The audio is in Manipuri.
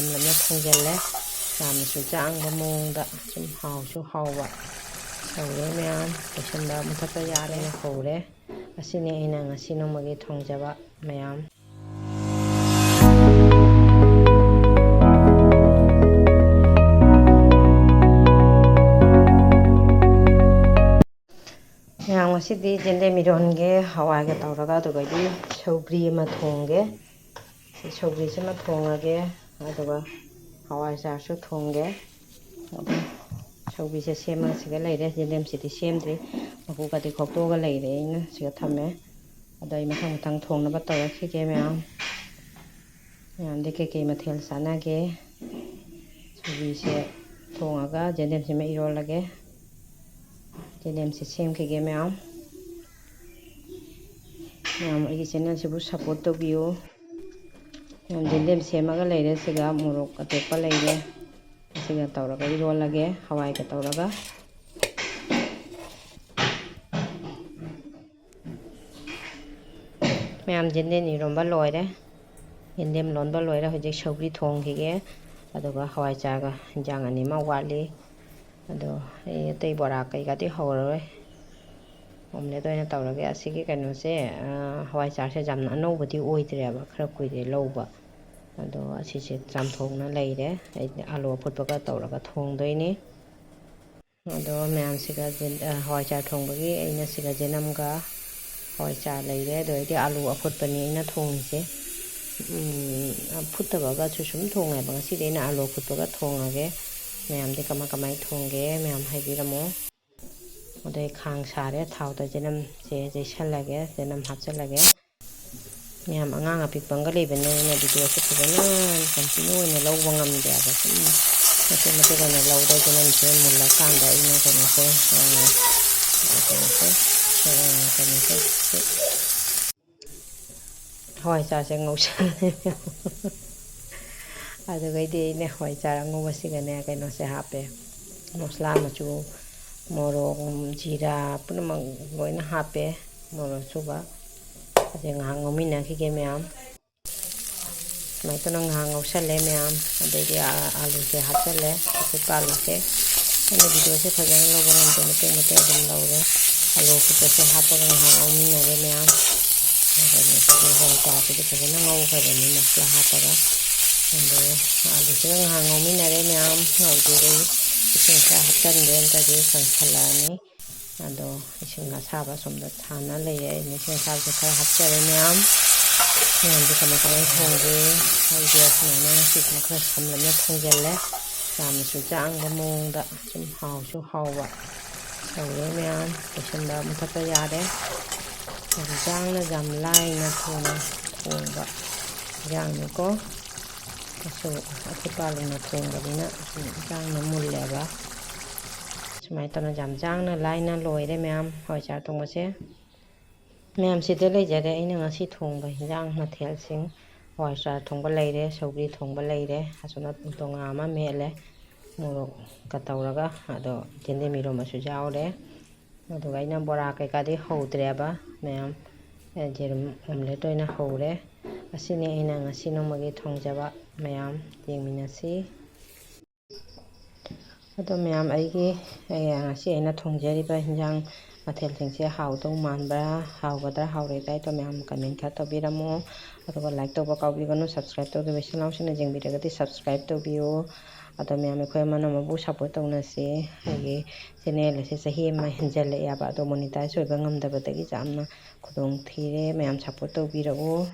ꯁꯝꯂꯞꯅ ꯊꯣꯡꯖꯤꯜꯂꯦ ꯌꯥꯝꯅꯁꯨ ꯆꯥꯡꯕ ꯃꯑꯣꯡꯗ ꯁꯨꯝ ꯍꯥꯎꯁꯨ ꯍꯥꯎꯕ ꯁꯧꯔꯦ ꯃꯌꯥꯝ ꯂꯣꯏꯁꯤꯟꯕ ꯃꯨꯊꯠꯄ ꯌꯥꯔꯦꯅ ꯍꯧꯔꯦ ꯑꯁꯤꯅꯤ ꯑꯩꯅ ꯉꯁꯤ ꯅꯣꯡꯃꯒꯤ ꯊꯣꯡꯖꯕ ꯃꯌꯥꯝ ꯉꯁꯤꯗꯤ ꯌꯦꯟꯗꯦꯝ ꯏꯔꯣꯟꯒꯦ ꯍꯋꯥꯏꯒ ꯇꯧꯔꯒ ꯑꯗꯨꯒꯗꯤ ꯁꯧꯒ꯭ꯔꯤ ꯑꯃ ꯊꯣꯡꯒꯦ ꯁꯧꯒ꯭ꯔꯤꯁꯤꯃ ꯊꯣꯡꯉꯒꯦ ꯑꯗꯨꯒ ꯍꯋꯥꯏꯖꯥꯔꯁꯨ ꯊꯣꯡꯒꯦ ꯁꯧꯒ꯭ꯔꯤꯁꯦ ꯁꯦꯝꯃꯒ ꯁꯤꯒ ꯂꯩꯔꯦ ꯌꯦꯟꯗꯦꯝꯁꯤꯗꯤ ꯁꯦꯝꯗ꯭ꯔꯤ ꯃꯀꯨꯒꯗꯤ ꯈꯣꯛꯇꯣꯛꯑꯒ ꯂꯩꯔꯦ ꯑꯩꯅ ꯁꯤꯒ ꯊꯝꯃꯦ ꯑꯗꯣ ꯑꯩ ꯃꯊꯪ ꯃꯊꯪ ꯊꯣꯡꯅꯕ ꯇꯧꯔꯛꯈꯤꯒꯦ ꯃꯌꯥꯝꯗꯤ ꯀꯩꯀꯩ ꯃꯊꯦꯜ ꯆꯥꯟꯅꯒꯦ ꯁꯧꯒ꯭ꯔꯤꯁꯦ ꯊꯣꯡꯉꯒ ꯌꯦꯟꯗꯦꯝꯁꯤꯃ ꯏꯔꯣꯜꯂꯒꯦ ꯌꯦꯟꯗꯦꯝꯁꯦ ꯁꯦꯝꯈꯤꯒꯦ ꯃꯌꯥꯝ ꯑꯩꯒꯤ ꯆꯦꯅꯦꯜꯁꯤꯕꯨ ꯁꯞꯄꯣꯔꯠ ꯇꯧꯕꯤꯌꯨ ꯌꯦꯟꯗꯦꯝ ꯁꯦꯝꯃꯒ ꯂꯩꯔꯦ ꯁꯤꯒ ꯃꯣꯔꯣꯛ ꯑꯇꯦꯛꯄ ꯂꯩꯔꯦ ꯑꯁꯤꯒ ꯇꯧꯔꯒ ꯏꯔꯣꯜꯂꯒꯦ ꯍꯋꯥꯏꯒ ꯇꯧꯔꯒ ꯌꯦꯟꯗꯦꯝ ꯏꯔꯣꯟꯕ ꯂꯣꯏꯔꯦ ꯌꯦꯟꯗꯦꯝ ꯂꯣꯟꯕ ꯂꯣꯏꯔꯦ ꯍꯧꯖꯤꯛ ꯁꯧꯒ꯭ꯔꯤ ꯊꯣꯡꯈꯤꯒꯦ ꯑꯗꯨꯒ ꯍꯋꯥꯏꯖꯥꯔꯒ ꯏꯟꯖꯥꯡ ꯑꯅꯤꯃ ꯋꯥꯠꯂꯤ ꯑꯗꯣ ꯑꯩ ꯑꯇꯩ ꯕꯣꯔꯥ ꯀꯩꯀꯥꯗꯤ ꯍꯧꯔꯔꯣꯏ ꯑꯣꯝꯂꯦꯠ ꯑꯣꯏꯅ ꯇꯧꯔꯒꯦ ꯑꯁꯤꯒꯤ ꯀꯩꯅꯣꯁꯦ ꯍꯋꯥꯏꯖꯥꯔꯁꯦ ꯌꯥꯝꯅ ꯑꯅꯧꯕꯗꯤ ꯑꯣꯏꯗ꯭ꯔꯦꯕ ꯈꯔ ꯀꯨꯏꯔꯦ ꯂꯧꯕ ꯑꯗꯣ ꯑꯁꯤꯁꯦ ꯆꯥꯝꯊꯣꯛꯅ ꯂꯩꯔꯦ ꯑꯩꯗꯤ ꯑꯥꯂꯨ ꯑꯐꯨꯠꯄꯒ ꯇꯧꯔꯒ ꯊꯣꯡꯗꯣꯏꯅꯤ ꯑꯗꯣ ꯃꯌꯥꯝꯁꯤꯒ ꯍꯋꯥꯏꯖꯥꯔ ꯊꯣꯡꯕꯒꯤ ꯑꯩꯅ ꯁꯤꯒ ꯌꯦꯅꯝꯒ ꯍꯋꯥꯏꯖꯥꯔ ꯂꯩꯔꯦ ꯑꯗꯨ ꯑꯣꯏꯔꯗꯤ ꯑꯥꯂꯨ ꯑꯐꯨꯠꯄꯅꯤ ꯑꯩꯅ ꯊꯣꯡꯉꯤꯁꯦ ꯐꯨꯠꯇꯕꯒꯁꯨ ꯁꯨꯝ ꯊꯣꯡꯉꯦꯕ ꯉꯁꯤꯗꯤ ꯑꯩꯅ ꯑꯥꯂꯨ ꯑꯐꯨꯠꯄꯒ ꯊꯣꯡꯉꯒꯦ ꯃꯌꯥꯝꯗꯤ ꯀꯃꯥꯏ ꯊꯣꯡꯒꯦ ꯃꯌꯥꯝ ꯍꯥꯏꯕꯤꯔꯝꯃꯣ ꯑꯗꯩ ꯈꯥꯡ ꯁꯥꯔꯦ ꯊꯥꯎꯗ ꯌꯦꯅꯝꯁꯦ ꯌꯩꯁꯜꯂꯒꯦ ꯌꯦꯅꯝ ꯍꯥꯞꯆꯤꯜꯂꯒꯦ ꯃꯌꯥꯝ ꯑꯉꯥꯡ ꯑꯄꯤꯛꯄ ꯑꯃꯒ ꯂꯩꯕꯅꯤꯅ ꯚꯤꯗꯤꯑꯣꯁꯦ ꯐꯖꯅ ꯀꯟꯇꯤꯅ꯭ꯌꯨ ꯑꯣꯏꯅ ꯂꯧꯕ ꯉꯝꯗꯦꯕ ꯁꯨꯝ ꯃꯇꯦꯛ ꯃꯇꯦꯛ ꯑꯣꯏꯅ ꯂꯧꯗ ꯌꯦꯅꯝꯁꯦ ꯃꯨꯜꯂꯀꯥꯟꯗ ꯑꯩꯅ ꯀꯩꯅꯣꯁꯦ ꯍꯋꯥꯏꯖꯥꯔꯁꯦ ꯉꯧꯁꯜꯂꯦ ꯑꯗꯨꯒꯩꯗꯤ ꯑꯩꯅ ꯍꯋꯥꯏꯖꯥꯔ ꯑꯉꯧꯕꯁꯤꯒꯅꯦ ꯀꯩꯅꯣꯁꯦ ꯍꯥꯞꯄꯦ ꯃꯁꯂꯥ ꯃꯆꯨ ꯃꯣꯔꯣꯛ ꯖꯤꯔꯥ ꯄꯨꯝꯅꯃꯛ ꯂꯣꯏꯅ ꯍꯥꯞꯄꯦ ꯃꯣꯔꯣꯛ ꯑꯁꯨꯕ ꯑꯗꯩ ꯉꯥꯏꯍꯥꯛ ꯉꯧꯃꯤꯟꯅꯈꯤꯒꯦ ꯃꯌꯥꯝ ꯁꯨꯃꯥꯏꯅ ꯇꯧꯅ ꯉꯥꯏꯍꯥꯛ ꯉꯧꯁꯜꯂꯦ ꯃꯌꯥꯝ ꯑꯗꯩꯗꯤ ꯑꯥꯂꯨꯁꯦ ꯍꯥꯞꯆꯜꯂꯦ ꯑꯐꯨꯠꯄ ꯑꯥꯂꯨꯁꯦ ꯑꯩꯅ ꯚꯤꯗꯤꯑꯣꯁꯦ ꯐꯖꯅ ꯂꯧꯕ ꯉꯝꯗꯦ ꯃꯇꯦꯛ ꯃꯇꯦꯛ ꯑꯗꯨꯝ ꯂꯧꯔꯦ ꯑꯥꯂꯨ ꯑꯐꯨꯠꯄꯁꯦ ꯍꯥꯞꯄꯒ ꯉꯥꯏꯍꯥꯛ ꯉꯧꯃꯤꯟꯅꯔꯦ ꯃꯌꯥꯝ ꯍꯋꯥꯏꯖꯥꯔꯁꯤꯗꯤ ꯐꯖꯅ ꯉꯧꯈ꯭ꯔꯕꯅꯤ ꯃꯁꯂꯥ ꯍꯥꯞꯄꯒ ꯑꯗꯣ ꯑꯥꯂꯨꯁꯤꯒ ꯉꯥꯏꯍꯥꯛ ꯉꯧꯃꯤꯟꯅꯔꯦ ꯃꯌꯥꯝ ꯉꯧꯗ꯭ꯔꯤꯉꯩ ꯏꯁꯤꯡ ꯈꯔ ꯍꯥꯞꯆꯤꯟꯒꯦ ꯑꯝꯇꯗꯤ ꯀꯪꯁꯜꯂꯛꯑꯅꯤ ꯑꯗꯣ ꯏꯁꯤꯡ ꯑꯁꯥꯕ ꯁꯣꯝꯗ ꯁꯥꯟꯅ ꯂꯩꯔꯦ ꯑꯩꯅ ꯏꯁꯤꯡ ꯑꯁꯥꯕꯁꯦ ꯈꯔ ꯍꯥꯞꯆꯔꯦ ꯃꯌꯥꯝꯗꯤ ꯀꯃꯥꯏ ꯊꯣꯡꯒꯦ ꯑꯩꯗꯤ ꯑꯁꯨꯃꯥꯏꯅ ꯉꯁꯤꯗꯤ ꯈꯔ ꯁꯝꯂꯞꯅ ꯊꯣꯡꯖꯤꯜꯂꯦ ꯌꯥꯝꯅꯁꯨ ꯆꯥꯡꯕ ꯃꯑꯣꯡꯗ ꯁꯨꯝ ꯍꯥꯎꯁꯨ ꯍꯥꯎꯕ ꯁꯧꯔꯦ ꯃꯌꯥꯝ ꯂꯣꯏꯁꯤꯟꯕ ꯃꯨꯊꯠꯄ ꯌꯥꯔꯦ ꯌꯥꯝꯅ ꯌꯥꯝ ꯂꯥꯏꯅ ꯊꯣꯡꯕ ꯏꯟꯖꯥꯡꯅꯤꯀꯣ ꯑꯐꯨꯠꯄ ꯑꯥꯂꯨꯅ ꯊꯣꯡꯕꯅꯤꯅ ꯌꯥꯡꯅ ꯃꯨꯜꯂꯦꯕ ꯁꯨꯃꯥꯏꯅ ꯇꯧꯅ ꯌꯥꯝ ꯌꯥꯡꯅ ꯂꯥꯏꯅ ꯂꯣꯏꯔꯦ ꯃꯌꯥꯝ ꯍꯋꯥꯏꯖꯥꯔ ꯊꯣꯡꯕꯁꯦ ꯃꯌꯥꯝꯁꯤꯗ ꯂꯩꯖꯔꯦ ꯑꯩꯅ ꯉꯁꯤ ꯊꯣꯡꯕ ꯏꯟꯖꯥꯡ ꯃꯊꯦꯜꯁꯤꯡ ꯍꯋꯥꯏꯖꯥꯔ ꯊꯣꯡꯕ ꯂꯩꯔꯦ ꯁꯧꯒ꯭ꯔꯤ ꯊꯣꯡꯕ ꯂꯩꯔꯦ ꯑꯁꯣꯝꯗ ꯇꯣꯉꯥꯟ ꯑꯃ ꯃꯦꯠꯂꯦ ꯃꯣꯔꯣꯛꯀ ꯇꯧꯔꯒ ꯑꯗꯣ ꯌꯦꯟꯗꯦꯝ ꯏꯔꯣꯟꯕꯁꯨ ꯌꯥꯎꯔꯦ ꯑꯗꯨꯒ ꯑꯩꯅ ꯕꯣꯔꯥ ꯀꯩꯀꯥꯗꯤ ꯍꯧꯗ꯭ꯔꯦꯕ ꯃꯌꯥꯝ ꯌꯦꯔꯨꯝ ꯑꯣꯝꯂꯦꯠ ꯑꯣꯏꯅ ꯍꯧꯔꯦ ꯑꯁꯤꯅꯤ ꯑꯩꯅ ꯉꯁꯤ ꯅꯣꯡꯃꯒꯤ ꯊꯣꯡꯖꯕ ꯃꯌꯥꯝ ꯌꯦꯡꯃꯤꯟꯅꯁꯤ ꯑꯗꯣ ꯃꯌꯥꯝ ꯉꯁꯤ ꯑꯩꯅ ꯊꯣꯡꯖꯔꯤꯕ ꯏꯟꯖꯥꯡ ꯃꯊꯦꯜꯁꯤꯡꯁꯦ ꯍꯥꯎꯗꯧ ꯃꯥꯟꯕ꯭ꯔꯥ ꯍꯥꯎꯒꯗ꯭ꯔꯥ ꯍꯥꯎꯔꯣꯏꯗ꯭ꯔꯥ ꯍꯥꯏꯗꯣ ꯃꯌꯥꯝ ꯀꯃꯦꯟ ꯈꯔ ꯇꯧꯕꯤꯔꯝꯃꯣ ꯑꯗꯨꯒ ꯂꯥꯏꯛ ꯇꯧꯕ ꯀꯥꯎꯕꯤꯒꯅꯨ ꯁꯕꯁꯀ꯭ꯔꯥꯏꯕ ꯇꯧꯗꯕ ꯏꯆꯤꯜ ꯏꯅꯥꯎꯁꯤꯡꯅ ꯌꯦꯡꯕꯤꯔꯒꯗꯤ ꯁꯕꯁꯀ꯭ꯔꯥꯏꯕ ꯇꯧꯕꯤꯌꯨ ꯑꯗꯣ ꯃꯌꯥꯝ ꯑꯩꯈꯣꯏ ꯑꯃꯅ ꯑꯃꯕꯨ ꯁꯞꯄꯣꯔꯠ ꯇꯧꯅꯁꯤ ꯑꯩꯒꯤ ꯆꯦꯅꯦꯜ ꯑꯁꯤ ꯆꯍꯤ ꯑꯃ ꯍꯦꯟꯖꯜꯂꯛꯑꯦꯕ ꯑꯗꯣ ꯃꯣꯅꯤꯇꯥꯏꯖ ꯑꯣꯏꯕ ꯉꯝꯗꯕꯗꯒꯤ ꯌꯥꯝꯅ ꯈꯨꯗꯣꯡ ꯊꯤꯔꯦ ꯃꯌꯥꯝ ꯁꯞꯄꯣꯔꯠ ꯇꯧꯕꯤꯔꯛꯎ